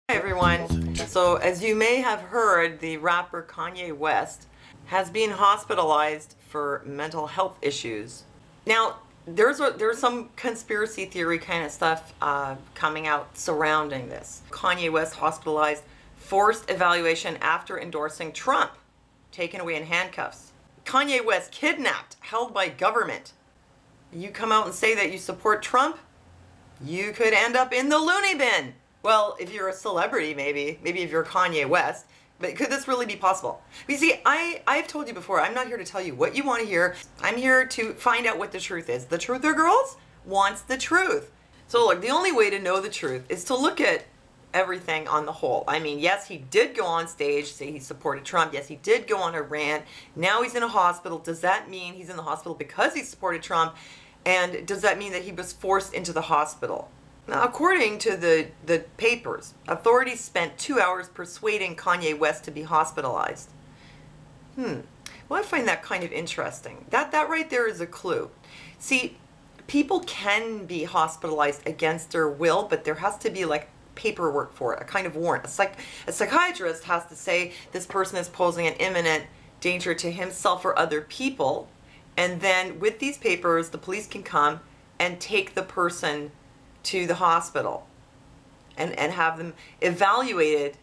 Hi everyone. So as you may have heard, the rapper Kanye West has been hospitalized for mental health issues. Now, there's some conspiracy theory kind of stuff coming out surrounding this. Kanye West hospitalized, forced evaluation after endorsing Trump, taken away in handcuffs. Kanye West kidnapped, held by government. You come out and say that you support Trump, you could end up in the loony bin. Well, if you're a celebrity, maybe if you're Kanye West, but could this really be possible? But you see, I've told you before, I'm not here to tell you what you want to hear. I'm here to find out what the truth is. The Truthergirls wants the truth. So look, the only way to know the truth is to look at everything on the whole. I mean, yes, he did go on stage, say he supported Trump. Yes, he did go on a rant. Now he's in a hospital. Does that mean he's in the hospital because he supported Trump? And does that mean that he was forced into the hospital? Now, according to the papers, authorities spent 2 hours persuading Kanye West to be hospitalized. Well, I find that kind of interesting. That right there is a clue. See, people can be hospitalized against their will, but there has to be like paperwork for it, a kind of warrant. A psychiatrist has to say this person is posing an imminent danger to himself or other people, and then with these papers, the police can come and take the person to the hospital and have them evaluated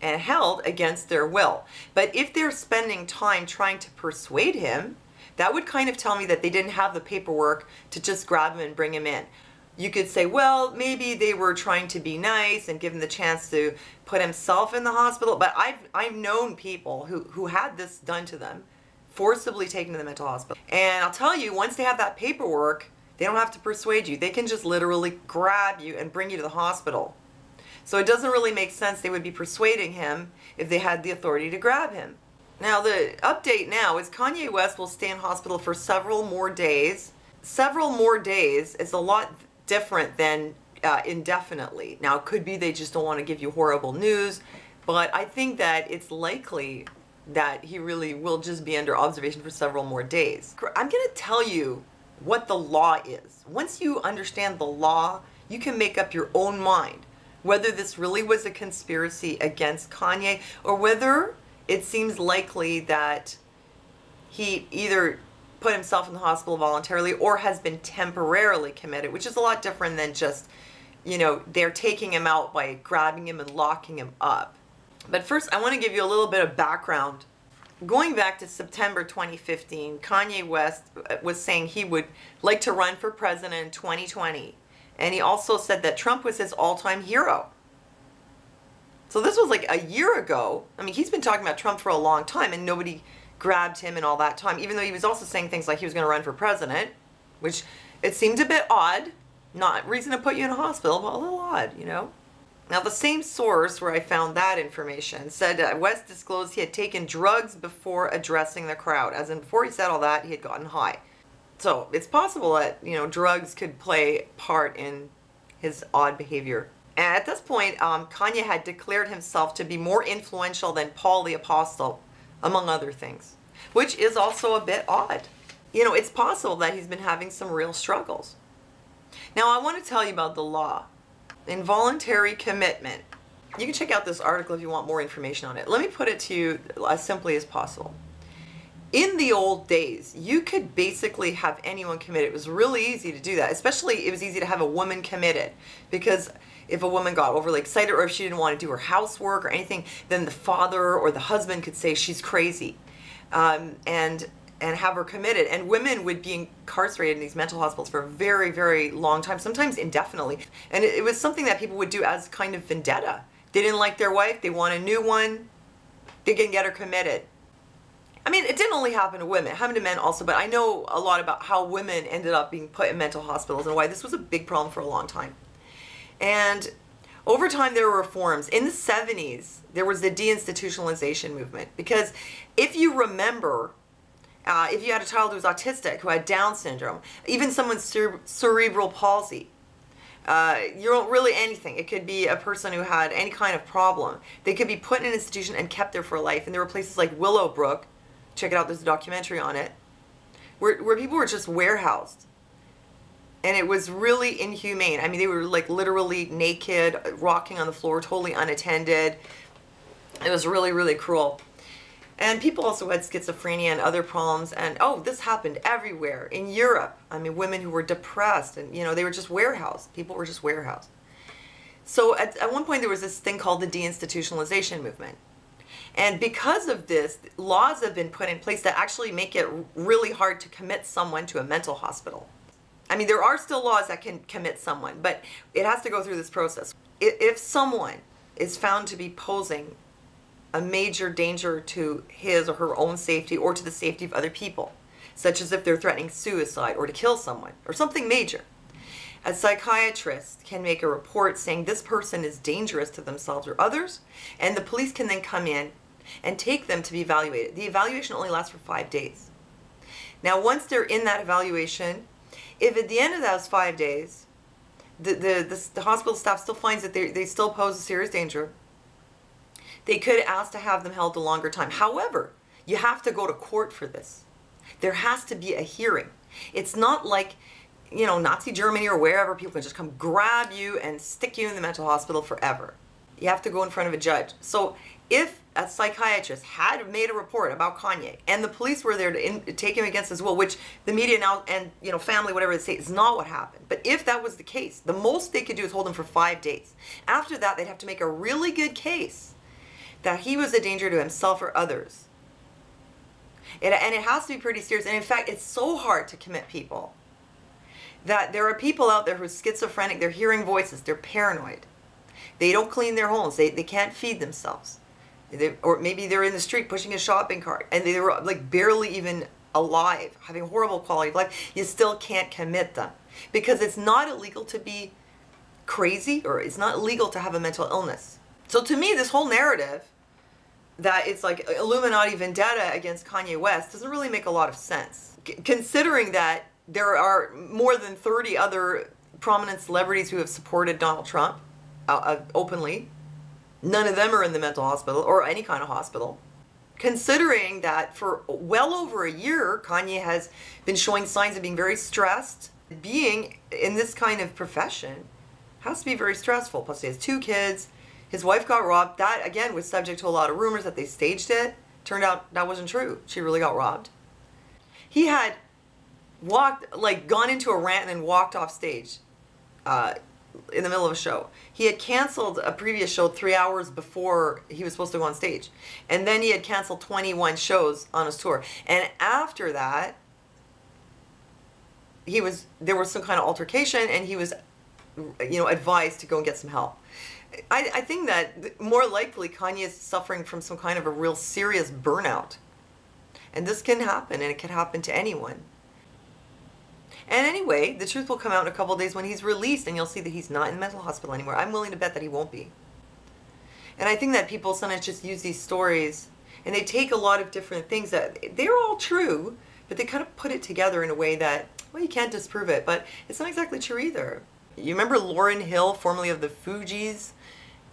and held against their will. But if they're spending time trying to persuade him, that would kind of tell me that they didn't have the paperwork to just grab him and bring him in. You could say, well, maybe they were trying to be nice and give him the chance to put himself in the hospital. But I've known people who had this done to them, forcibly taken to the mental hospital. And I'll tell you, once they have that paperwork, they don't have to persuade you. They can just literally grab you and bring you to the hospital. So it doesn't really make sense they would be persuading him if they had the authority to grab him. Now the update now is Kanye West will stay in hospital for several more days. Several more days is a lot different than indefinitely. Now it could be they just don't want to give you horrible news, but I think that it's likely that he really will just be under observation for several more days. I'm going to tell you what the law is. Once you understand the law, you can make up your own mind whether this really was a conspiracy against Kanye or whether it seems likely that he either put himself in the hospital voluntarily or has been temporarily committed, which is a lot different than just, you know, they're taking him out by grabbing him and locking him up. But first, I want to give you a little bit of background. Going back to September 2015, Kanye West was saying he would like to run for president in 2020. And he also said that Trump was his all-time hero. So this was like a year ago. I mean, he's been talking about Trump for a long time and nobody grabbed him in all that time, even though he was also saying things like he was going to run for president, which it seemed a bit odd. Not reason to put you in a hospital, but a little odd, you know? Now, the same source where I found that information said West disclosed he had taken drugs before addressing the crowd. As in, before he said all that, he had gotten high. So it's possible that, you know, drugs could play part in his odd behavior. And at this point, Kanye had declared himself to be more influential than Paul the Apostle, among other things, which is also a bit odd. You know, it's possible that he's been having some real struggles. Now, I want to tell you about the law. Involuntary commitment. You can check out this article if you want more information on it. Let me put it to you as simply as possible. In the old days, you could basically have anyone committed. It was really easy to do that. Especially, it was easy to have a woman committed. Because if a woman got overly excited or if she didn't want to do her housework or anything, then the father or the husband could say she's crazy. And have her committed. And women would be incarcerated in these mental hospitals for a very, very long time, sometimes indefinitely. And it was something that people would do as kind of vendetta. They didn't like their wife, they want a new one, they can get her committed. I mean, it didn't only happen to women, it happened to men also, but I know a lot about how women ended up being put in mental hospitals and why this was a big problem for a long time. And over time, there were reforms. In the 70s, there was the Deinstitutionalization movement. Because if you remember, if you had a child who was autistic, who had Down syndrome, even someone's cerebral palsy, you don't really anything. It could be a person who had any kind of problem. They could be put in an institution and kept there for life. And there were places like Willowbrook, check it out, there's a documentary on it, where people were just warehoused. And it was really inhumane. I mean, they were like literally naked, rocking on the floor, totally unattended. It was really, really cruel. And people also had schizophrenia and other problems. And oh, this happened everywhere. In Europe, I mean, women who were depressed and, you know, they were just warehoused. People were just warehoused. So at one point there was this thing called the Deinstitutionalization movement. And because of this, laws have been put in place that actually make it really hard to commit someone to a mental hospital. I mean, there are still laws that can commit someone, but it has to go through this process. If someone is found to be posing a major danger to his or her own safety or to the safety of other people, such as if they're threatening suicide or to kill someone or something major, a psychiatrist can make a report saying this person is dangerous to themselves or others, and the police can then come in and take them to be evaluated. The evaluation only lasts for 5 days. Now, once they're in that evaluation, if at the end of those 5 days, the hospital staff still finds that they still pose a serious danger, they could ask to have them held a longer time. However, you have to go to court for this. There has to be a hearing. It's not like, you know, Nazi Germany or wherever people can just come grab you and stick you in the mental hospital forever. You have to go in front of a judge. So if a psychiatrist had made a report about Kanye and the police were there to take him against his will, which the media now and, you know, family, whatever they say, is not what happened. But if that was the case, the most they could do is hold him for 5 days. After that, they'd have to make a really good case that he was a danger to himself or others. And it has to be pretty serious. And in fact, it's so hard to commit people that there are people out there who are schizophrenic, they're hearing voices, they're paranoid. They don't clean their homes, they can't feed themselves. Or maybe they're in the street pushing a shopping cart and they were like barely even alive, having horrible quality of life. You still can't commit them because it's not illegal to be crazy, or it's not illegal to have a mental illness. So to me, this whole narrative that it's like Illuminati vendetta against Kanye West doesn't really make a lot of sense, considering that there are more than 30 other prominent celebrities who have supported Donald Trump openly. None of them are in the mental hospital or any kind of hospital. Considering that for well over a year, Kanye has been showing signs of being very stressed. Being in this kind of profession has to be very stressful. Plus he has 2 kids. His wife got robbed. That, again, was subject to a lot of rumors that they staged it. Turned out that wasn't true. She really got robbed. He had gone into a rant and then walked off stage in the middle of a show. He had canceled a previous show 3 hours before he was supposed to go on stage. And then he had canceled 21 shows on his tour. And after that, there was some kind of altercation and he was, you know, advised to go and get some help. I think that more likely Kanye is suffering from some kind of a real serious burnout. And this can happen, and it can happen to anyone. And anyway, the truth will come out in a couple of days when he's released, and you'll see that he's not in the mental hospital anymore. I'm willing to bet that he won't be. And I think that people sometimes just use these stories, and they take a lot of different things that they're all true, but they kind of put it together in a way that, well, you can't disprove it, but it's not exactly true either. You remember Lauryn Hill, formerly of the Fugees?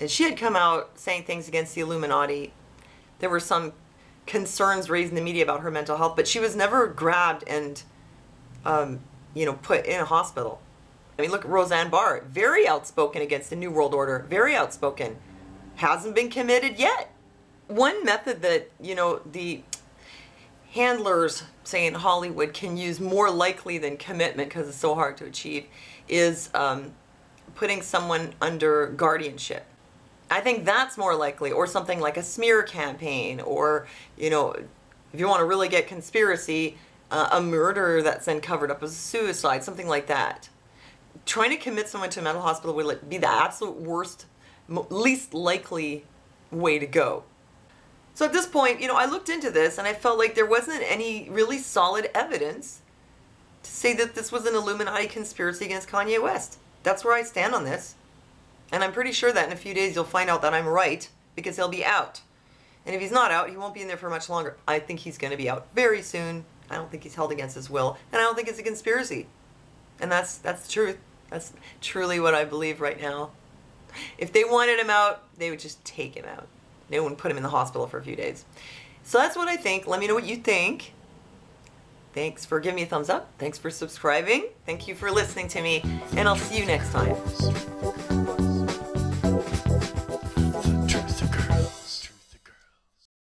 And she had come out saying things against the Illuminati. There were some concerns raised in the media about her mental health, but she was never grabbed and, you know, put in a hospital. I mean, look at Roseanne Barr, very outspoken against the New World Order, very outspoken. Hasn't been committed yet. One method that, you know, the handlers, say in Hollywood, can use more likely than commitment because it's so hard to achieve is putting someone under guardianship. I think that's more likely, or something like a smear campaign, or, you know, if you want to really get conspiracy, a murder that's then covered up as suicide, something like that. Trying to commit someone to a mental hospital would be the absolute worst, least likely way to go. So at this point, you know, I looked into this and I felt like there wasn't any really solid evidence to say that this was an Illuminati conspiracy against Kanye West. That's where I stand on this. And I'm pretty sure that in a few days you'll find out that I'm right, because he'll be out. And if he's not out, he won't be in there for much longer. I think he's going to be out very soon. I don't think he's held against his will. And I don't think it's a conspiracy. And that's the truth. That's truly what I believe right now. If they wanted him out, they would just take him out. They wouldn't put him in the hospital for a few days. So that's what I think. Let me know what you think. Thanks for giving me a thumbs up. Thanks for subscribing. Thank you for listening to me. And I'll see you next time.